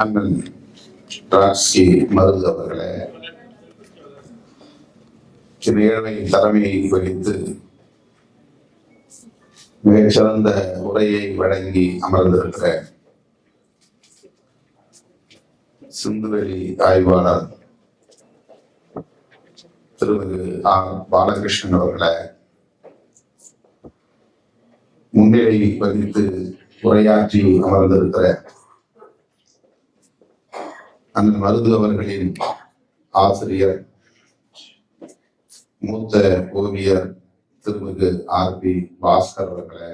அண்ணன் ராசி மருது அவர்களே, இந்நிகழ்வை தலைமையை வகித்து மிகச்சிறந்த உரையை வழங்கி அமர்ந்திருக்கிற சிந்துவெளி ஆய்வாளர் திருமிகு ஆர் பாலகிருஷ்ணன் அவர்களை, முன்னிலை வகித்து உரையாற்றி அமர்ந்திருக்கிற அண்ணன் மருது அவர்களின் ஆசிரியர் மூத்த ஓவியர் திருமிகு ஆர்.பி. பாஸ்கர் அவர்களை,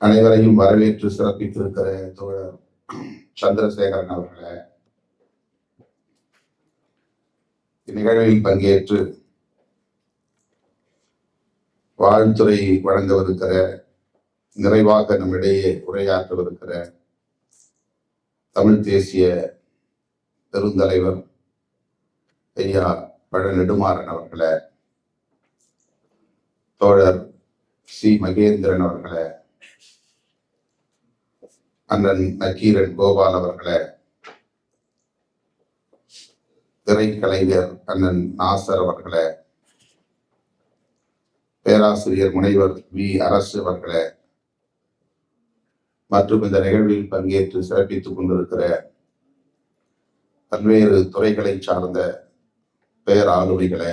அனைவரையும் வரவேற்று சிறப்பித்திருக்கிற தோழர் சந்திரசேகரன் அவர்களை, இந்நிகழ்வில் பங்கேற்று வாழ்த்துறை வழங்கவிருக்கிற, நிறைவாக நம்மிடையே உரையாற்றவிருக்கிற தமிழ் தேசிய பெருந்தலைவர் ஐயா பழ நெடுமாறன் அவர்களை, தோழர் சி மகேந்திரன் அவர்களை, அண்ணன் நக்கீரன் கோபால் அவர்களை, திரைக்கலைஞர் அண்ணன் நாசர் அவர்களை, பேராசிரியர் முனைவர் வி அரசு அவர்களை, மற்றும் இந்த நிகழ்வில் பங்கேற்று சிறப்பித்துக் கொண்டிருக்கிற பல்வேறு துறைகளை சார்ந்த பேராளுமைகளை,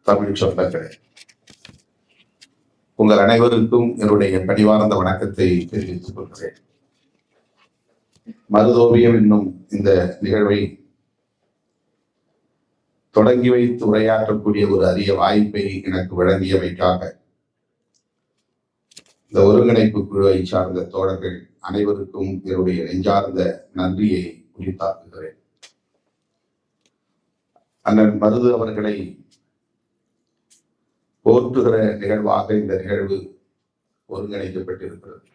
தமிழ் சொந்தங்களே, உங்கள் அனைவருக்கும் என்னுடைய பணிவார்ந்த வணக்கத்தை தெரிவித்துக் கொள்கிறேன். மருதோவியம் என்னும் இந்த நிகழ்வை தொடங்கி வைத்து உரையாற்றக்கூடிய ஒரு அரிய வாய்ப்பை எனக்கு வழங்கியமைக்காக இந்த ஒருங்கிணைப்பு குழுவை சார்ந்த தோழர்கள் அனைவருக்கும் என்னுடைய நெஞ்சார்ந்த நன்றியை உரித்தாக்குகிறேன். அண்ணன் மருது அவர்களை போற்றுகிற நிகழ்வாக இந்த நிகழ்வு ஒருங்கிணைக்கப்பட்டிருக்கிறது.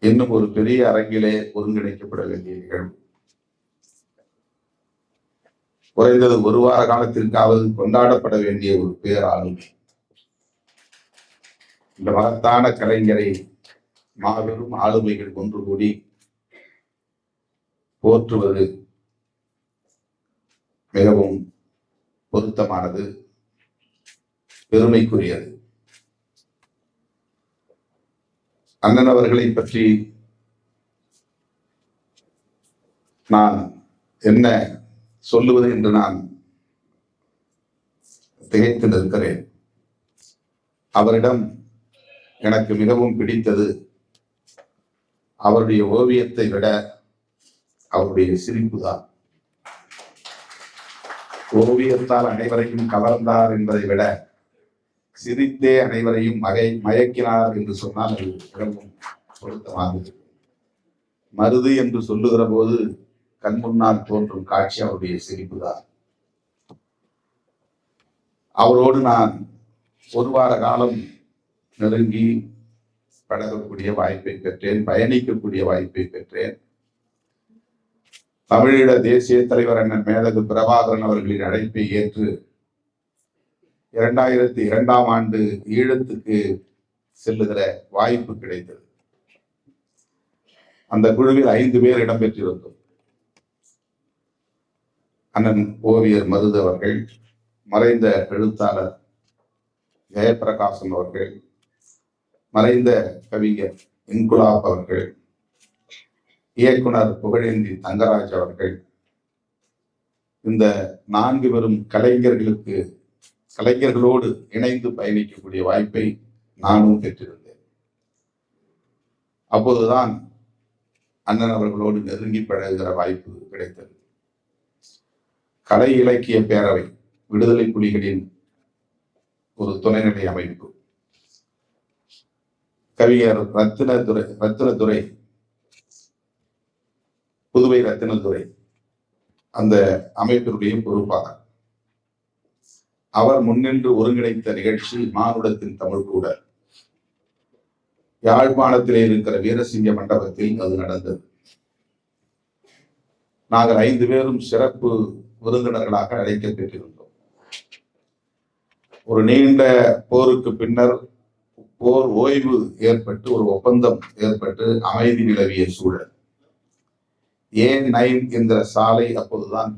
இன்னும் ஒரு பெரிய அரங்கிலே ஒருங்கிணைக்கப்பட வேண்டிய நிகழ்வு. குறைந்தது ஒரு வார காலத்திற்காவது கொண்டாடப்பட வேண்டிய ஒரு பேராளுமை. இந்த மகத்தான கலைஞரை மாபெரும் ஆளுமைகள் ஒன்று கூடி போற்றுவது மிகவும் பொருத்தமானது, பெருமைக்குரியது. அண்ணன் அவர்களை பற்றி நான் என்ன சொல்லுவது என்று நான் திகைத்து நிற்கிறேன். அவரிடம் எனக்கு மிகவும் பிடித்தது அவருடைய ஓவியத்தை விட அவருடைய சிரிப்பு தான். ஓவியத்தால் அனைவரையும் கவர்ந்தார் என்பதை விட சிரித்தே அனைவரையும் மயக்கினார் என்று சொன்னால் அது மிகவும் பொருத்தமானது. மருது என்று சொல்லுகிற போது கண் முன்னால் தோன்றும் காட்சி அவருடைய சிரிப்பு தான். அவரோடு நான் ஒரு வார காலம் நெருங்கி பழகக்கூடிய வாய்ப்பை பெற்றேன், பயணிக்கக்கூடிய வாய்ப்பை பெற்றேன். தமிழீழ தேசிய தலைவர் அண்ணன் மேதகு பிரபாகரன் அவர்களின் அழைப்பை ஏற்று 2002ஆம் ஆண்டு ஈழத்துக்கு செல்லுகிற வாய்ப்பு கிடைத்தது. அந்த குழுவில் 5 பேர் இடம்பெற்றிருந்தோம். அண்ணன் ஓவியர் மருது அவர்கள், மறைந்த எழுத்தாளர் ஜெயபிரகாசன் அவர்கள், மறைந்த கவிஞர் இன்குலாப் அவர்கள், இயக்குனர் புகழேந்தி தங்கராஜ் அவர்கள், இந்த 4 பெரும் கலைஞர்களோடு இணைந்து பயணிக்கக்கூடிய வாய்ப்பை நானும் பெற்றிருந்தேன். அப்போதுதான் அண்ணன் அவர்களோடு நெருங்கி பழகுகிற வாய்ப்பு கிடைத்தது. கலை இலக்கிய பேரவை, விடுதலை புலிகளின் ஒரு துணைநிலை அமைப்பு, கவிஞர் ரத்தினதுரை, புதுவை ரத்தினதுரை அந்த அமைப்பினுடைய பொறுப்பாளர். அவர் முன்னின்று ஒருங்கிணைத்த நிகழ்ச்சி மானுடத்தின் தமிழ் கூட. யாழ்ப்பாணத்திலே இருக்கிற வீரசிங்க மண்டபத்தில் அது நடந்தது. நாங்கள் 5 பேரும் சிறப்பு விருந்தினர்களாக அழைக்கப்பட்டிருந்தோம். ஒரு நீண்ட போருக்கு பின்னர் போர் ஓய்வு ஏற்பட்டு ஒரு ஒப்பந்தம் ஏற்பட்டு அமைதி நிலவிய சூழல். A9 என்ற சாலை அப்போதுதான்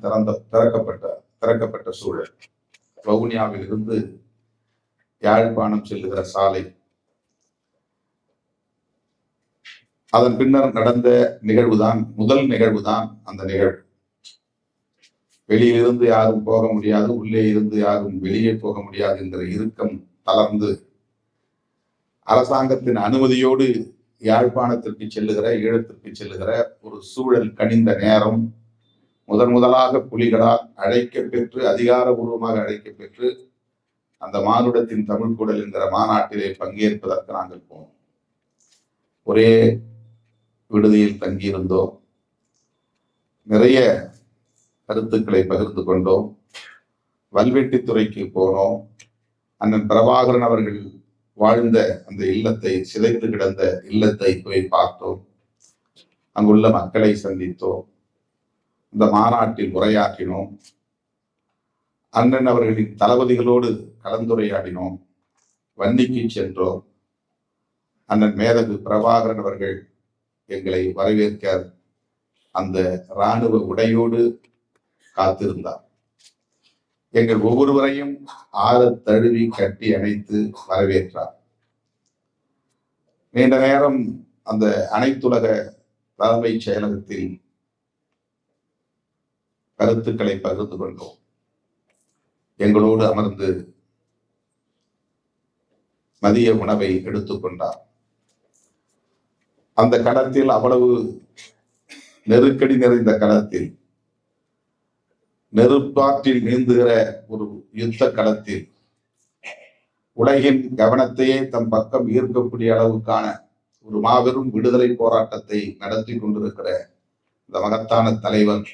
திறக்கப்பட்ட சூழல். வவுனியாவில் இருந்து யாழ்ப்பாணம் செல்லுகிற சாலை. அதன் பின்னர் நடந்த முதல் நிகழ்வுதான் அந்த நிகழ்வு. வெளியிலிருந்து யாரும் போக முடியாது, உள்ளே இருந்து யாரும் வெளியே போக முடியாது என்கிற இறுக்கம் தளர்ந்து அரசாங்கத்தின் அனுமதியோடு யாழ்ப்பாணத்திற்கு செல்லுகிற, ஈழத்திற்கு செல்லுகிற ஒரு சூழல் கனிந்த நேரம். முதலாக புலிகளால் அழைக்கப்பெற்று, அதிகாரபூர்வமாக அழைக்கப்பெற்று அந்த மானுடத்தின் தமிழ் கூடல் என்கிற மாநாட்டிலே பங்கேற்பதற்கு நாங்கள் போனோம். ஒரே விடுதியில் தங்கியிருந்தோம். நிறைய கருத்துக்களை பகிர்ந்து கொண்டோம். வல்வெட்டித்துறைக்கு போனோம். அண்ணன் பிரபாகரன் அவர்கள் வாழ்ந்த அந்த இல்லத்தை, சிதைத்து கிடந்த இல்லத்தை போய் பார்த்தோம். அங்குள்ள மக்களை சந்தித்தோம். இந்த மாநாட்டில் உரையாற்றினோம். அண்ணன் அவர்களின் தளபதிகளோடு கலந்துரையாடினோம். வன்னிக்கு சென்றோம். அண்ணன் மேதகு பிரபாகரன் அவர்கள் எங்களை வரவேற்க அந்த இராணுவ உடையோடு காத்திருந்தார். எங்கள் ஒவ்வொருவரையும் ஆற தழுவி கட்டி அணைத்து வரவேற்றார். நீண்ட நேரம் அந்த அனைத்துலக தலைமைச் செயலகத்தில் கருத்துக்களை பகிர்ந்து கொண்டோம். எங்களோடு அமர்ந்து மதிய உணவை எடுத்துக்கொண்டார். அந்த களத்தில், அவ்வளவு நெருக்கடி நிறைந்த களத்தில், நெருப்பாற்றில் நீந்துகிற ஒரு யுத்த களத்தில், உலகின் கவனத்தையே தம் பக்கம் ஈர்க்கக்கூடிய அளவுக்கான ஒரு மாபெரும் விடுதலை போராட்டத்தை நடத்தி கொண்டிருக்கிற இந்த மகத்தான தலைவர்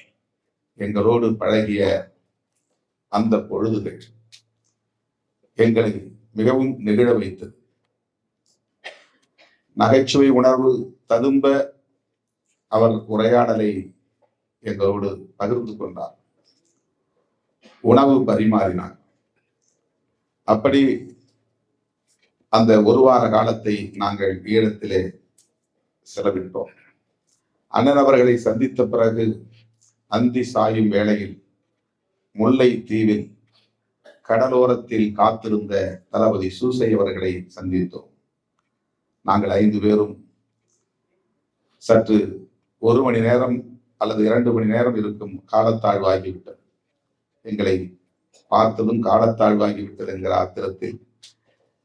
எங்களோடு பழகிய அந்த பொழுதுகள் எங்களை மிகவும் நெகிழ வைத்தது. நகைச்சுவை உணர்வு ததும்ப அவர் உரையாடலை எங்களோடு பகிர்ந்து கொண்டார். உணவு பரிமாறினார். அப்படி அந்த ஒரு வார காலத்தை நாங்கள் ஈழத்திலே செலவிட்டோம். அண்ணன் அவர்களை சந்தித்த பிறகு அந்தி சாயும் வேளையில் முல்லை தீவில் கடலோரத்தில் காத்திருந்த தளபதி சூசை அவர்களை சந்தித்தோம். நாங்கள் 5 பேரும் சற்று 1 மணி நேரம் அல்லது 2 மணி நேரம் இருக்கும் காலத்தாழ்வாகிவிட்டது. எங்களை பார்த்ததும் காலத்தாழ்வாகிவிட்டது என்கிற ஆத்திரத்தில்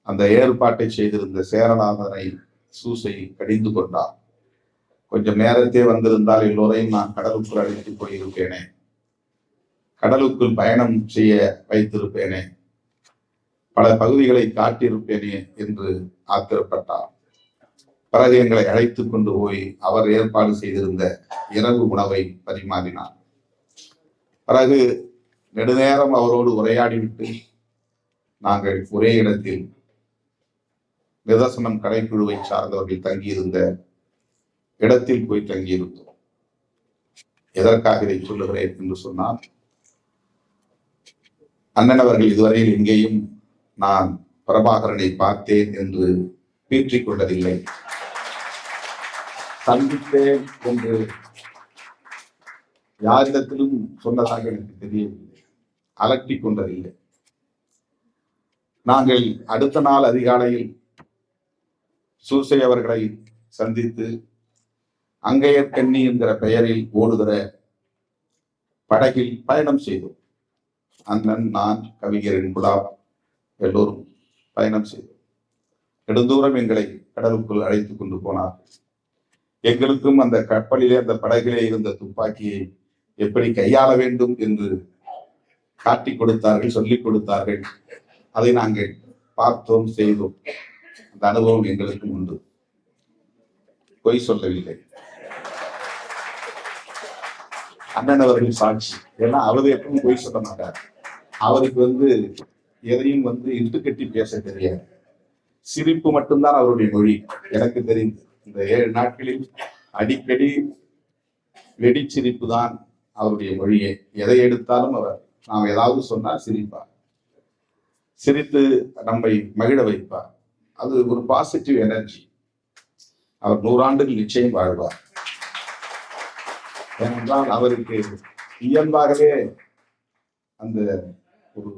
அந்த ஏற்பாட்டை செய்திருந்த சேரநாதனை சூசை கடிந்து கொண்டார். கொஞ்சம் நேரத்தே வந்திருந்தால் எல்லோரையும் நான் கடலுக்குள் அழைத்து போயிருப்பேனே, கடலுக்குள் பயணம் செய்ய வைத்திருப்பேனே, பல பகுதிகளை காட்டியிருப்பேனே என்று ஆத்திரப்பட்டார். பிறகு எங்களை அழைத்து கொண்டு போய் அவர் ஏற்பாடு செய்திருந்த இரவு உணவை பரிமாறினார். பிறகு நெடுநேரம் அவரோடு உரையாடிவிட்டு நாங்கள் ஒரே இடத்தில் நிதர்சனம் கலைக்குழுவை சார்ந்தவர்கள் தங்கியிருந்த இடத்தில் போய் தங்கியிருந்தோம். எதற்காக இதை சொல்லுகிறேன் என்று சொன்னால், அண்ணன் அவர்கள் இதுவரையில் எங்கேயும் நான் பிரபாகரனை பார்த்தேன் என்று பீற்றிக் கொண்டதில்லை, சந்தித்தேன் என்று யாரிடத்திலும் சொன்னதாக எனக்கு தெரியவில்லை, அலட்டிக் கொண்டதில்லை. நாங்கள் அடுத்த நாள் அதிகாலையில் சூசை அவர்களை சந்தித்து அங்கையர்கண்ணி என்கிற பெயரில் ஓடுகிற படகில் பயணம் செய்தோம். அண்ணன், நான், கவிஞர் இன்குலாப் எல்லோரும் பயணம் செய்தோம். நெடுந்தூரம் எங்களை கடலுக்குள் அழைத்துக் கொண்டு போனார். எங்களுக்கும் அந்த கப்பலிலே, அந்த படகிலே இருந்த துப்பாக்கியை எப்படி கையாள வேண்டும் என்று காட்டிக் கொடுத்தார்கள், சொல்லிக் கொடுத்தார்கள். அதை நாங்கள் பார்த்தோம், செய்தோம். அந்த அனுபவம் எங்களுக்கும் உண்டு. பொய் சொல்லவில்லை. அண்ணன் அவர்கள் சாட்சி. ஏன்னா அவர் எப்பவும் பொய் சொல்ல மாட்டார். அவருக்கு எதையும் இட்டுக்கட்டி பேச தெரியாது. சிரிப்பு மட்டும்தான் அவருடைய மொழி. எனக்கு தெரிந்து இந்த 7 நாட்களில் அடிக்கடி வெடிச்சிரிப்பு தான் அவருடைய மொழியே. எதை எடுத்தாலும் அவர், நாம் ஏதாவது சொன்னால் சிரிப்பார். சிரித்து நம்மை மகிழ வைப்பார். அது ஒரு பாசிட்டிவ் எனர்ஜி. அவர் 100 ஆண்டுகள் நிச்சயம் வாழ்வார். ஏனென்றால் அவருக்கு இயல்பாகவே அந்த ஒரு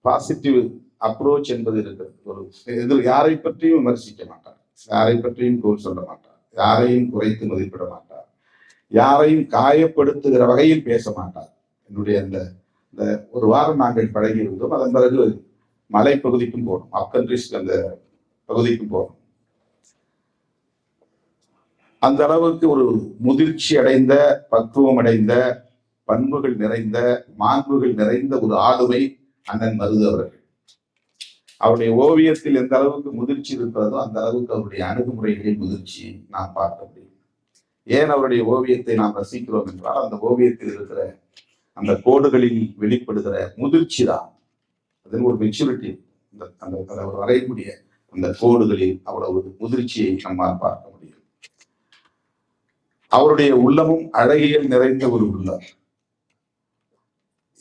பாசிட்டிவ் அப்ரோச் என்பது இருக்கிறது. ஒரு எதிர் யாரை பற்றியும் விமர்சிக்க மாட்டார், யாரை பற்றியும் கோல் சொல்ல மாட்டார், யாரையும் குறைத்து மதிப்பிட மாட்டார், யாரையும் காயப்படுத்துகிற வகையில் பேச மாட்டார். என்னுடைய அந்த ஒரு வாரம் நாங்கள் பழகி இருந்தோம். அதன் பிறகு மலை பகுதிக்கும் போனோம், அப்கண்ட்ரிஸ்க்கு அந்த பகுதிக்கும் போனோம். அந்த அளவுக்கு ஒரு முதிர்ச்சி அடைந்த, பக்குவம் அடைந்த, பண்புகள் நிறைந்த, மாண்புகள் நிறைந்த ஒரு ஆளுமை அண்ணன் மருது அவர்கள். அவருடைய ஓவியத்தில் எந்த அளவுக்கு முதிர்ச்சி இருக்கிறதோ அந்த அளவுக்கு அவருடைய அணுகுமுறைகளில் முதிர்ச்சி நாம் பார்க்க முடியும். ஏன் அவருடைய ஓவியத்தை நாம் ரசிக்கிறோம் என்றால், அந்த ஓவியத்தில் இருக்கிற அந்த கோடுகளில் வெளிப்படுகிற முதிர்ச்சி தான். அதில் ஒரு மெச்சூரிட்டி, அந்த வரையக்கூடிய அந்த கோடுகளில் அவ்வளவு முதிர்ச்சியை நம்மால் பார்க்க முடியும். அவருடைய உள்ளமும் அழகியல் நிறைந்த ஒரு உள்ளம்.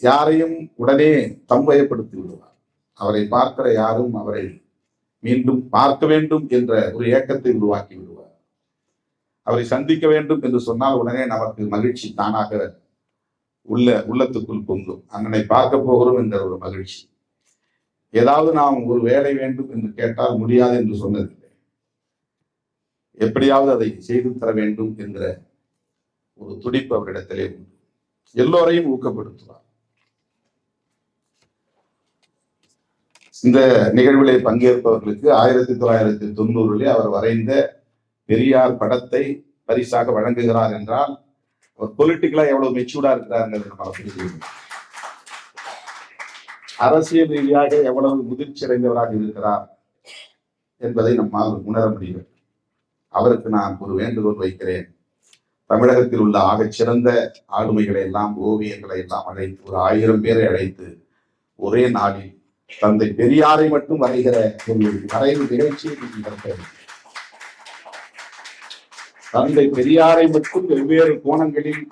யாரையும் உடனே தம்பயப்படுத்தி விடுவார். அவரை பார்க்கிற யாரும் அவரை மீண்டும் பார்க்க வேண்டும் என்ற ஒரு ஏக்கத்தை உருவாக்கி விடுவார். அவரை சந்திக்க வேண்டும் என்று சொன்னால் உடனே நமக்கு மகிழ்ச்சி தானாக உள்ளத்துக்குள் பொங்கும். அண்ணனை பார்க்க போகிறோம் என்ற ஒரு மகிழ்ச்சி. ஏதாவது நாம் ஒரு வேலை வேண்டும் என்று கேட்டால் முடியாது என்று சொன்னதில்லை. எப்படியாவது அதை செய்து தர வேண்டும் என்கிற ஒரு துடிப்பு அவரிடத்திலே உண்டு. எல்லோரையும் ஊக்கப்படுத்துவார். இந்த நிகழ்விலே பங்கேற்பவர்களுக்கு 1990 அவர் வரைந்த பெரியார் படத்தை பரிசாக வழங்குகிறார் என்றால் அவர் பொலிட்டிக்கலா எவ்வளவு மெச்சூர்டா இருக்கிறார், அரசியல் ரீதியாக எவ்வளவு முதிர்ச்சி அடைந்தவராக இருக்கிறார் என்பதை நம்மால் உணர முடியும். அவருக்கு நான் ஒரு வேண்டுகோள் வைக்கிறேன். தமிழகத்தில் உள்ள ஆகச்சிறந்த ஆளுமைகளை எல்லாம், ஓவியங்களை எல்லாம் அழைத்து, ஒரு 1000 பேரை அழைத்து ஒரே நாளில் தந்தை பெரியாரை மட்டும் வரைகிற ஒரு வரைவு நிகழ்ச்சியை நடத்த, தந்தை பெரியாரை மட்டும் வெவ்வேறு கோணங்களில்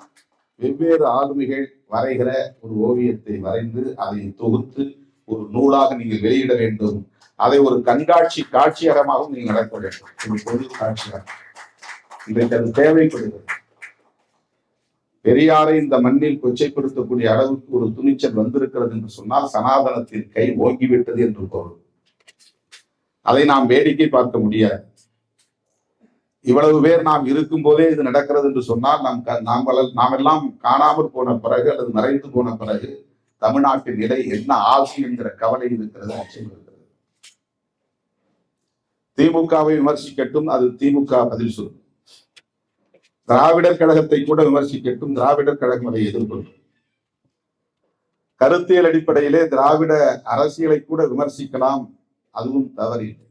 வெவ்வேறு ஆளுமைகள் வரைகிற ஒரு ஓவியத்தை வரைந்து அதை தொகுத்து ஒரு நூலாக நீங்கள் வெளியிட வேண்டும். அதை ஒரு கண்காட்சி காட்சியகமாகவும் நீங்கள் நடத்த வேண்டும். ஒரு பொது காட்சியகம் இன்றைக்கு அது தேவைப்படுகிறது. பெரியாரை இந்த மண்ணில் கொச்சைப்படுத்தக்கூடிய அளவுக்கு ஒரு துணிச்சல் வந்திருக்கிறது என்று சொன்னால் சனாதனத்தின் கை ஓங்கிவிட்டது என்று பொருள். அதை நாம் வேடிக்கை பார்க்க முடியாது. இவ்வளவு பேர் நாம் இருக்கும் போதே இது நடக்கிறது என்று சொன்னால் நாம் எல்லாம் காணாமல் போன பிறகு அல்லது மறைந்து போன பிறகு தமிழ்நாட்டின் நிலை என்ன ஆகும் என்கிற கவலை இருக்கிறது, அச்சம் இருக்கிறது. திமுகவை விமர்சிக்கட்டும், அது திமுக பதில் சொல்லும். திராவிடர் கழகத்தை கூட விமர்சிக்கட்டும், திராவிடர் கழகம் அதை எதிர்கொள்ளும். கருத்தியல் அடிப்படையிலே திராவிட அரசியலை கூட விமர்சிக்கலாம், அதுவும் தவறில்லை.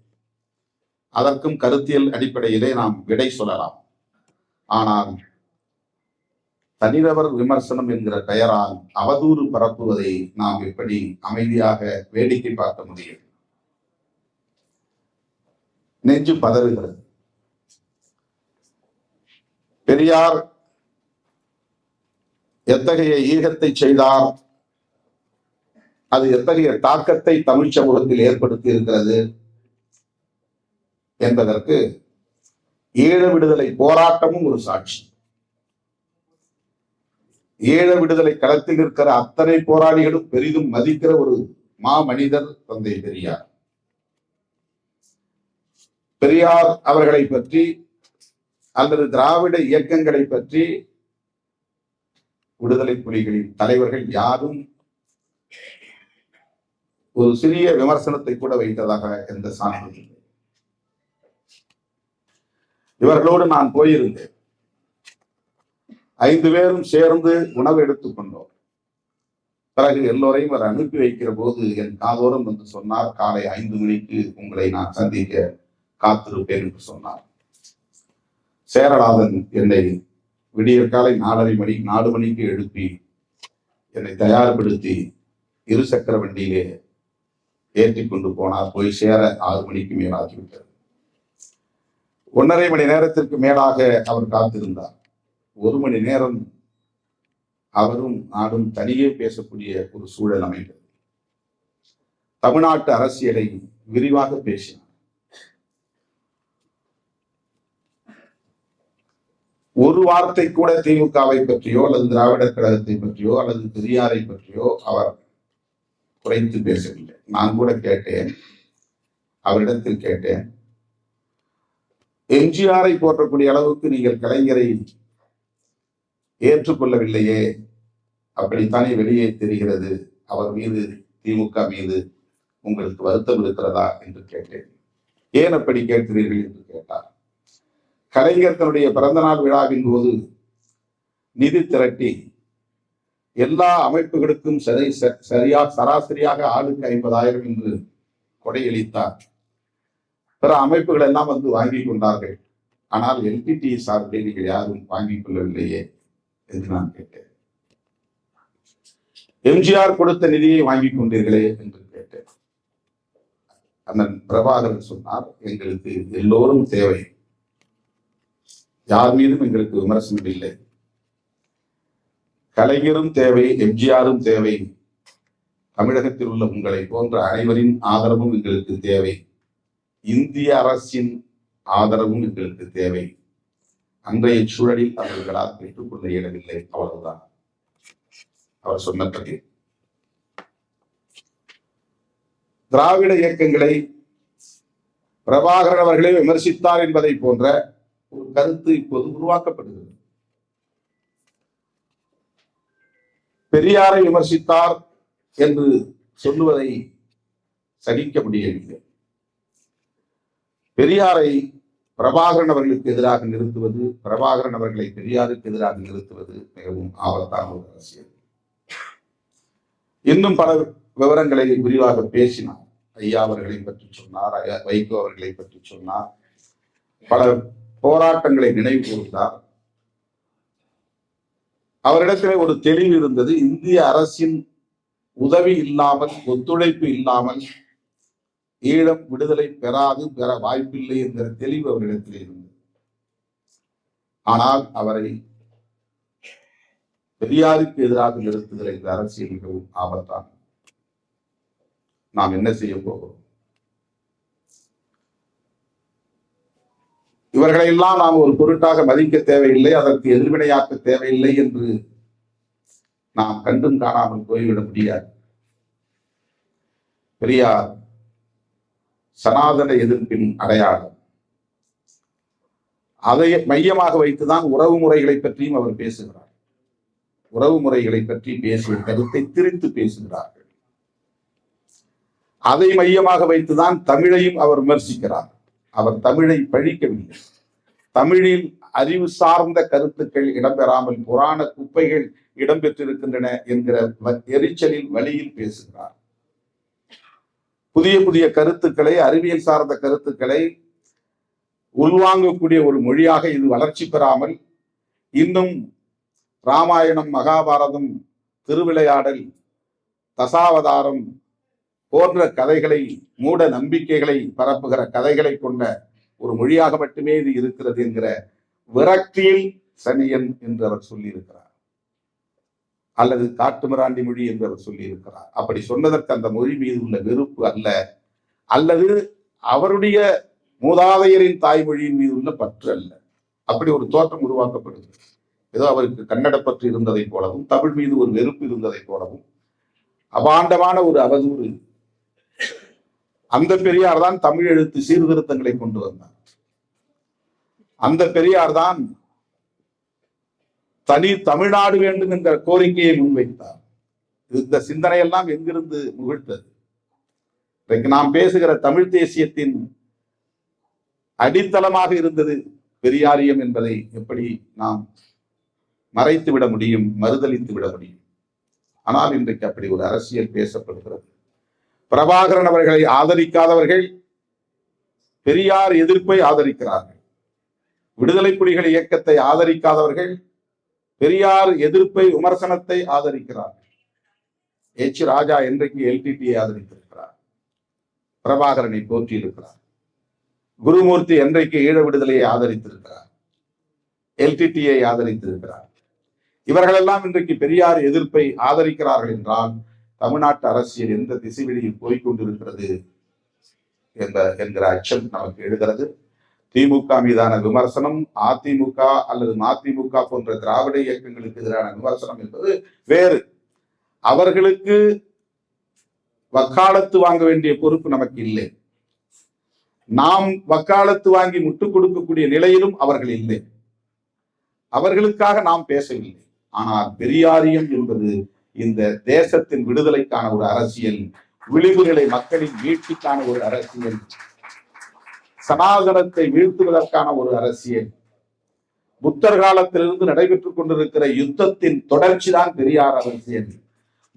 அதற்கும் கருத்தியல் அடிப்படையிலே நாம் விடை சொல்லலாம். ஆனால் தனிநபர் விமர்சனம் என்கிற பெயரால் அவதூறு பரப்புவதை நாம் எப்படி அமைதியாக வேடிக்கை பார்க்க முடியும்? நெஞ்சு பதறுகிறது. பெரியார் எத்தகைய ஈகத்தை செய்தார், அது எத்தகைய தாக்கத்தை தமிழ் சமூகத்தில் ஏற்படுத்தி இருக்கிறது என்பதற்கு ஈழ விடுதலை போராட்டமும் ஒரு சாட்சி. ஈழ விடுதலை களத்தில் இருக்கிற அத்தனை போராளிகளும் பெரிதும் மதிக்கிற ஒரு மனிதர் தந்தை பெரியார். பெரியார் அவர்களை பற்றி அல்லது திராவிட இயக்கங்களை பற்றி விடுதலை புலிகளின் தலைவர்கள் யாரும் ஒரு சிறிய விமர்சனத்தை கூட வைத்ததாக எந்த சான்றும் இல்லை. இவர்களோடு நான் போயிருந்தேன். 5 பேரும் சேர்ந்து உணவு எடுத்துக்கொண்டோம். பிறகு எல்லோரையும் அவர் அனுப்பி வைக்கிற போது என் காதோரம் வந்து சொன்னார், காலை 5 மணிக்கு உங்களை நான் சந்திக்க காத்திருப்பேன் என்று சொன்னார். சேரலாதன் என்னை விடிய காலை 4 மணிக்கு எழுப்பி என்னை தயார்படுத்தி இருசக்கர வண்டியிலே ஏற்றி கொண்டு போனார். போய் சேர 6 மணிக்கு மேலாகிவிட்டது. 1.5 மணி நேரத்திற்கு மேலாக அவர் காத்திருந்தார். 1 மணி நேரம் அவரும் நானும் தனியே பேசக்கூடிய ஒரு சூழல் அமைந்தது. தமிழ்நாட்டு அரசியலை விரிவாக பேசினார். ஒரு வார்த்தை கூட திமுகவை பற்றியோ அல்லது திராவிடர் கழகத்தை பற்றியோ அல்லது பெரியாரை பற்றியோ அவர் குறைத்து பேசவில்லை. நான் கூட கேட்டேன், அவரிடத்தில் கேட்டேன், எம்ஜிஆரை போற்றக்கூடிய அளவுக்கு நீங்கள் கலைஞரை ஏற்றுக்கொள்ளவில்லையே, அப்படித்தானே வெளியே தெரிகிறது, அவர் மீது திமுக மீது உங்களுக்கு வருத்தம் இருக்கிறதா என்று கேட்டேன். ஏன் அப்படி கேட்கிறீர்கள் என்று கேட்டார். கலைஞர் தன்னுடைய பிறந்தநாள் விழாவின் போது நிதி திரட்டி எல்லா அமைப்புகளுக்கும் சராசரியாக ஆளுக்கு 50,000 என்று கொடையளித்தார். பிற அமைப்புகள் எல்லாம் வந்து வாங்கிக் கொண்டார்கள். ஆனால் எல்டிடி சார்பில் நீங்கள் யாரும் வாங்கிக் கொள்ளவில்லையே என்று நான் கேட்டேன். எம்ஜிஆர் கொடுத்த நிதியை வாங்கிக் கொண்டீர்களே என்று கேட்டேன். அண்ணன் பிரபாகரன் சொன்னார், எங்களுக்கு எல்லோரும் தேவை, யார் மீதும் எங்களுக்கு விமர்சனம் இல்லை, கலைஞரும் தேவை, எம்ஜிஆரும் தேவை, தமிழகத்தில் உள்ள உங்களை போன்ற அனைவரின் ஆதரவும் எங்களுக்கு தேவை, இந்திய அரசின் ஆதரவும் எங்களுக்கு தேவை. அன்றைய சூழலில் அவர்களால் பெற்றுக்கொள்ள இயலவில்லை, அவ்வளவுதான் அவர் சொன்னபடி. திராவிட இயக்கங்களை பிரபாகரன் அவர்களே விமர்சித்தார் என்பதை போன்ற ஒரு கருத்து இப்போது உருவாக்கப்படுகிறது. பெரியாரை விமர்சித்தார் என்று சொல்லுவதை சகிக்க முடியவில்லை. பெரியாரை பிரபாகரன் அவர்களுக்கு எதிராக நிறுத்துவது, பிரபாகரன் அவர்களை பெரியாருக்கு எதிராக நிறுத்துவது மிகவும் ஆபத்தான ஒரு அரசியல். இன்னும் பல விவரங்களை விரிவாக பேசினார். ஐயா அவர்களை பற்றி சொன்னார், வைகோ அவர்களை பற்றி சொன்னார், பல போராட்டங்களை நினைவு கூர்ந்தார். அவரிடத்திலே ஒரு தெளிவு இருந்தது. இந்திய அரசின் உதவி இல்லாமல், ஒத்துழைப்பு இல்லாமல் ஈழம் விடுதலை பெற வாய்ப்பில்லை என்கிற தெளிவு அவரிடத்தில் இருந்தது. ஆனால் அவரை பெரியாருக்கு எதிராக நிறுத்துகிற இந்த அரசியல் மிகவும் ஆபத்தான. நாம் என்ன செய்ய போகிறோம்? இவர்களை எல்லாம் நாம் ஒரு பொருட்டாக மதிக்க தேவையில்லை, அதற்கு எதிர்வினையாற்ற தேவையில்லை என்று நாம் கண்டும் காணாமல் போய்விட முடியாது. பெரியார் சனாதன எதிர்ப்பின் அடையாளம். அதை மையமாக வைத்துதான் உறவு முறைகளை பற்றியும் அவர் பேசுகிறார். உறவு முறைகளை பற்றி பேசிய கருத்தை திரித்து பேசுகிறார்கள். அதை மையமாக வைத்துதான் தமிழையும் அவர் விமர்சிக்கிறார். அவர் தமிழை பழிக்கவில்லை. தமிழில் அறிவு சார்ந்த கருத்துக்கள் இடம்பெறாமல் புராண குப்பைகள் இடம்பெற்றிருக்கின்றன என்கிற எரிச்சலில் வழியில் பேசுகிறார். புதிய புதிய கருத்துக்களை, அறிவியல் சார்ந்த கருத்துக்களை உள்வாங்கக்கூடிய ஒரு மொழியாக இது வளர்ச்சி பெறாமல் இன்னும் ராமாயணம், மகாபாரதம், திருவிளையாடல், தசாவதாரம் போன்ற கதைகளை, மூட நம்பிக்கைகளை பரப்புகிற கதைகளை கொண்ட ஒரு மொழியாக மட்டுமே இது இருக்கிறது என்கிற விரக்தியில் சனியன் என்று அவர் சொல்லியிருக்கிறார். அல்லது காட்டுமிராண்டி மொழி என்று அவர் சொல்லியிருக்கிறார். அப்படி சொன்னதற்கு அந்த மொழி மீது உள்ள வெறுப்பு அல்ல, அல்லது அவருடைய மூதாதையரின் தாய்மொழியின் மீது உள்ள பற்று அல்ல. அப்படி ஒரு தோற்றம் உருவாக்கப்படுகிறது. ஏதோ அவருக்கு கன்னட பற்று இருந்ததை போலவும், தமிழ் மீது ஒரு வெறுப்பு இருந்ததை போலவும் அபாண்டமான ஒரு அவதூறு. அந்த பெரியார் தான் தமிழ் எழுத்து சீர்திருத்தங்களை கொண்டு வந்தார். அந்த பெரியார் தான் தனி தமிழ்நாடு வேண்டும் என்ற கோரிக்கையை முன்வைத்தார். இந்த சிந்தனையெல்லாம் எங்கிருந்து முகிழ்த்தது? இன்றைக்கு நாம் பேசுகிற தமிழ் தேசியத்தின் அடித்தளமாக இருந்தது பெரியாரியம் என்பதை எப்படி நாம் மறைத்து விட முடியும், மறுதலித்து விட முடியும்? ஆனால் இன்றைக்கு அப்படி ஒரு அரசியல் பேசப்படுகிறது. பிரபாகரன் அவர்களை ஆதரிக்காதவர்கள் பெரியார் எதிர்ப்பை ஆதரிக்கிறார்கள். விடுதலை புலிகள் இயக்கத்தை ஆதரிக்காதவர்கள் பெரியார் எதிர்ப்பை, விமர்சனத்தை ஆதரிக்கிறார்கள். எச் ராஜா என்றைக்கு எல்டிடியை ஆதரித்திருக்கிறார், பிரபாகரனை போற்றி இருக்கிறார். குருமூர்த்தி என்றைக்கு ஈழ விடுதலையை ஆதரித்திருக்கிறார், எல்டிடியை ஆதரித்திருக்கிறார். இவர்களெல்லாம் இன்றைக்கு பெரியார் எதிர்ப்பை ஆதரிக்கிறார்கள் என்றால் தமிழ்நாட்டு அரசியல் எந்த திசைவெளியில் போய்கொண்டிருக்கிறது என்கிற அச்சம் நமக்கு எழுகிறது. திமுக மீதான விமர்சனம் அதிமுக அல்லது மதிமுக போன்ற திராவிட இயக்கங்களுக்கு எதிரான விமர்சனம் என்பது வேறு. அவர்களுக்கு வக்காலத்து வாங்க வேண்டிய பொறுப்பு நமக்கு இல்லை. நாம் வக்காலத்து வாங்கி முட்டுக் கொடுக்கக்கூடிய நிலையிலும் அவர்கள் இல்லை. அவர்களுக்காக நாம் பேசவில்லை. ஆனால் பெரியாரியம் என்பது இந்த தேசத்தின் விடுதலைக்கான ஒரு அரசியல், விளிம்புகளை மக்களின் வீழ்ச்சிக்கான ஒரு அரசியல், சனாதனத்தை வீழ்த்துவதற்கான ஒரு அரசியல், புத்தர் காலத்திலிருந்து நடைபெற்றுக் கொண்டிருக்கிற யுத்தத்தின் தொடர்ச்சி தான் பெரியார் அரசியல்.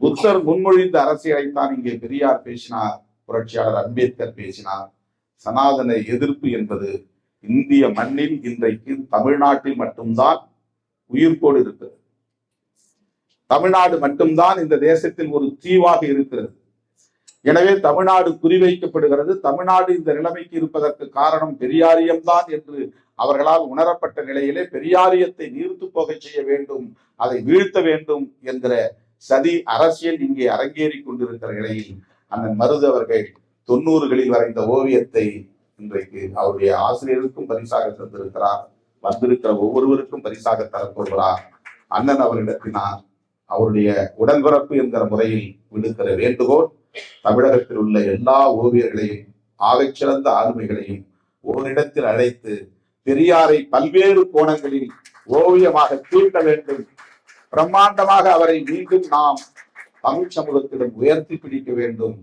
புத்தர் முன்மொழிந்த அரசியலைத்தான் இங்கே பெரியார் பேசினார், புரட்சியாளர் அம்பேத்கர் பேசினார். சனாதன எதிர்ப்பு என்பது இந்திய மண்ணில் இன்றைக்கு தமிழ்நாட்டில் மட்டும்தான் உயிர்ப்போடு இருக்கிறது. தமிழ்நாடு மட்டும்தான் இந்த தேசத்தில் ஒரு தீவாக இருக்கிறது. எனவே தமிழ்நாடு குறிவைக்கப்படுகிறது. தமிழ்நாடு இந்த நிலைமைக்கு இருப்பதற்கு காரணம் பெரியாரியம் தான் என்று அவர்களால் உணரப்பட்ட நிலையிலே பெரியாரியத்தை நீர்த்து போக செய்ய வேண்டும், அதை வீழ்த்த வேண்டும் என்கிற சதி அரசியல் இங்கே அரங்கேறி கொண்டிருக்கிற நிலையில் அண்ணன் மருது அவர்கள் 90களில் வரைந்த ஓவியத்தை இன்றைக்கு அவருடைய ஆசிரியருக்கும் பரிசாக தந்திருக்கிறார். வந்திருக்கிற ஒவ்வொருவருக்கும் பரிசாக தரப்போகிறார். அண்ணன் அவரிடத்தினார் அவருடைய உடன்பிறப்பு என்கிற முறையில் விடுக்கிற வேண்டுகோள், தமிழகத்தில் உள்ள எல்லா ஓவியர்களையும் ஆகச்சிறந்த ஆளுமைகளையும் ஓரிடத்தில் அழைத்து பெரியாரை பல்வேறு கோணங்களில் ஓவியமாக தீட்ட வேண்டும். பிரம்மாண்டமாக அவரை மீண்டும் நாம் தமிழ் சமூகத்திடம் உயர்த்தி பிடிக்க வேண்டும்.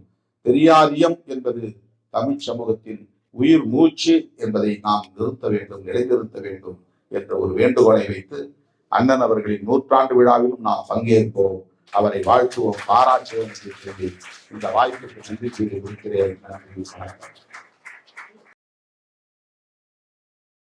பெரியாரியம் என்பது தமிழ் சமூகத்தின் உயிர் மூச்சு என்பதை நாம் நிறுத்த வேண்டும், நிலைநிறுத்த வேண்டும் என்ற ஒரு வேண்டுகோளை வைத்து அண்ணன் அவர்களின் 100ஆண்டு விழாவிலும் நாம் பங்கேற்போம், அவரை வாழ்த்துவோம், பாராட்டுவோம் என்று சொல்லி இந்த வாய்ப்புக்கு நன்றி செய்து கொடுக்கிறேன். நன்றி, வணக்கம்.